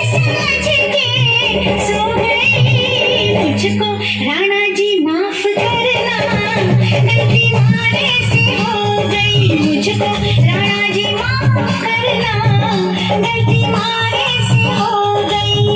समझ के सो गई। मुझको राणा जी माफ करना, गलती मारे से हो गई। मुझको राणा जी माफ करना, गलती मारे से हो गई।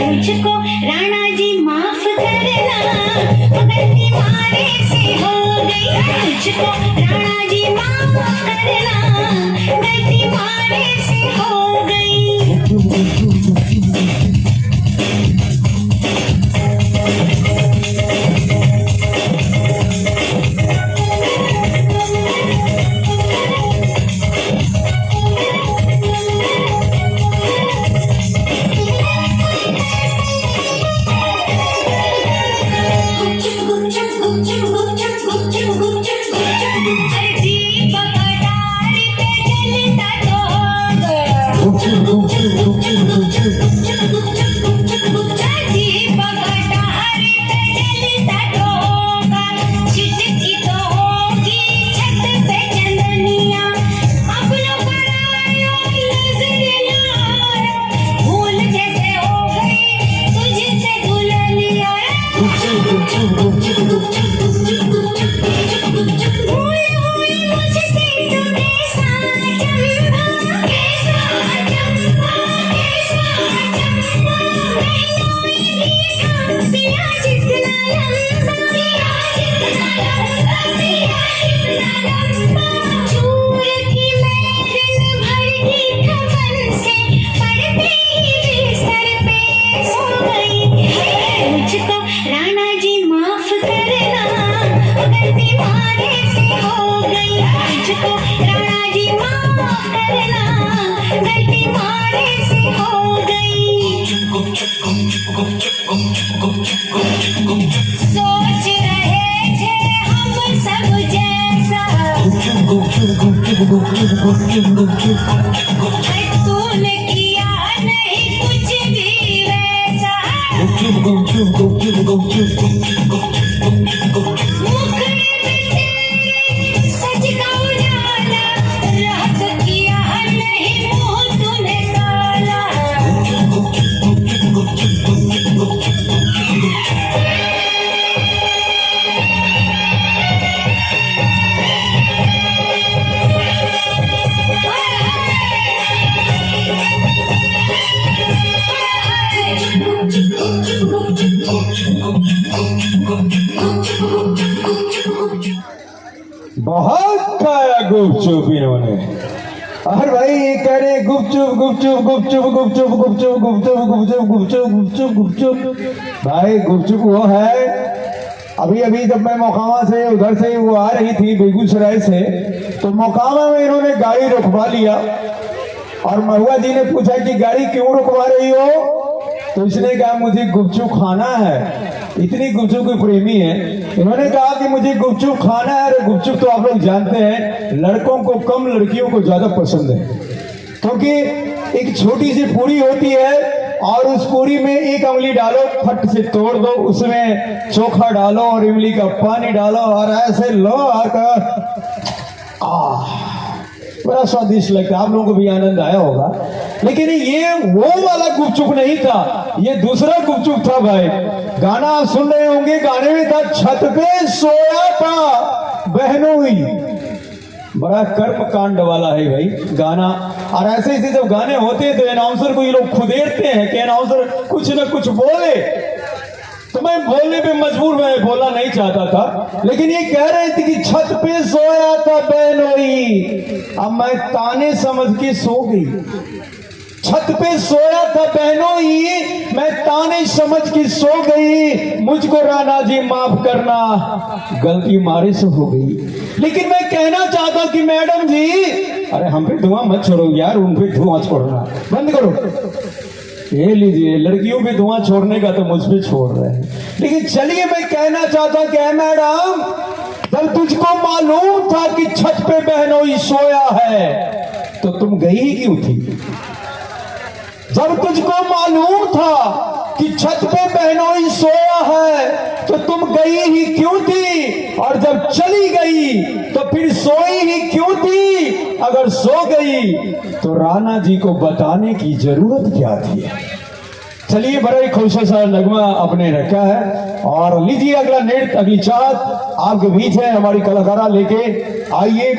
मुझको राणा जी माफ करना, गलती मारे से हो गई। मुझको राणा जी माफ करना, गलती मारे से हो गई। तूने किया नहीं कुछ भी वैसा, मुखड़े में तेरे सच का उजाला, रात किया नहीं मुँह तूने काला। बहुत खाया गुपचुप इन्होंने। और भाई ये कह रहे गुपचुप गुपचुप गुपचुप गुपचुप गुपचुप गुपचुप गुपचुप गुपचुप गुपचुप गुपचुप। भाई गुपचुप वो है, अभी अभी जब मैं मोकामा से उधर से वो आ रही थी बेगूसराय से, तो मोकामा में इन्होंने गाड़ी रुकवा लिया और महुआ जी ने पूछा कि गाड़ी क्यों रुकवा रही हो, तो इसने कहा मुझे गुपचुप खाना है। इतनी गुपचुप की प्रेमी है, इन्होंने कहा कि मुझे गुपचुप खाना है। और गुपचुप तो आप लोग जानते हैं लड़कों को कम लड़कियों को ज्यादा पसंद है, क्योंकि एक छोटी सी पूरी होती है और उस पूरी में एक इमली डालो, फट से तोड़ दो, उसमें चोखा डालो और इमली का पानी डालो और ऐसे लो आकर बड़ा स्वादिष्ट लगता है। आप लोगों को भी आनंद आया होगा। लेकिन ये वो वाला गुपचुप नहीं था, ये दूसरा गुपचुप था भाई। गाना आप सुन रहे होंगे, गाने में था छत पे सोया था बहनोई, बड़ा कर्म कांड वाला है भाई गाना। और ऐसे ऐसे जब गाने होते हैं तो अनाउंसर को ये लोग खुदेरते हैं कि अनाउंसर कुछ न कुछ बोले। तो मैं बोलने पे मजबूर, मैं बोलना नहीं चाहता था, लेकिन ये कह रहे थे कि छत पे सोया था बहनोई, अब मैं ताने समझ के सो गई। छत पे सोया था बहनोई, मैं ताने समझ के सो गई, मुझको राणा जी माफ करना, गलती मारे से हो गई। लेकिन मैं कहना चाहता कि मैडम जी, अरे हम पे धुआं मत छोड़ो यार, उन पे धुआं छोड़ना बंद करो। ये लीजिए, लड़कियों पे धुआं छोड़ने का तो मुझ पे छोड़ रहे हैं। लेकिन चलिए, मैं कहना चाहता कि मैडम, जब तुझको मालूम था कि छत पे बहनोई सोया है तो तुम गई ही क्यों थी? जब तुझको मालूम था कि छत पे बहनोई सोया है तो तुम गई ही क्यों थी? और जब चली गई तो फिर सोई ही क्यों थी? अगर सो गई तो राणा जी को बताने की जरूरत क्या थी? चलिए, बड़ा ही खुश सा नगमा आपने रखा है। और लीजिए अगला नृत्य, अगली चाहत आपके बीच है, हमारी कलाकारा लेके आइए।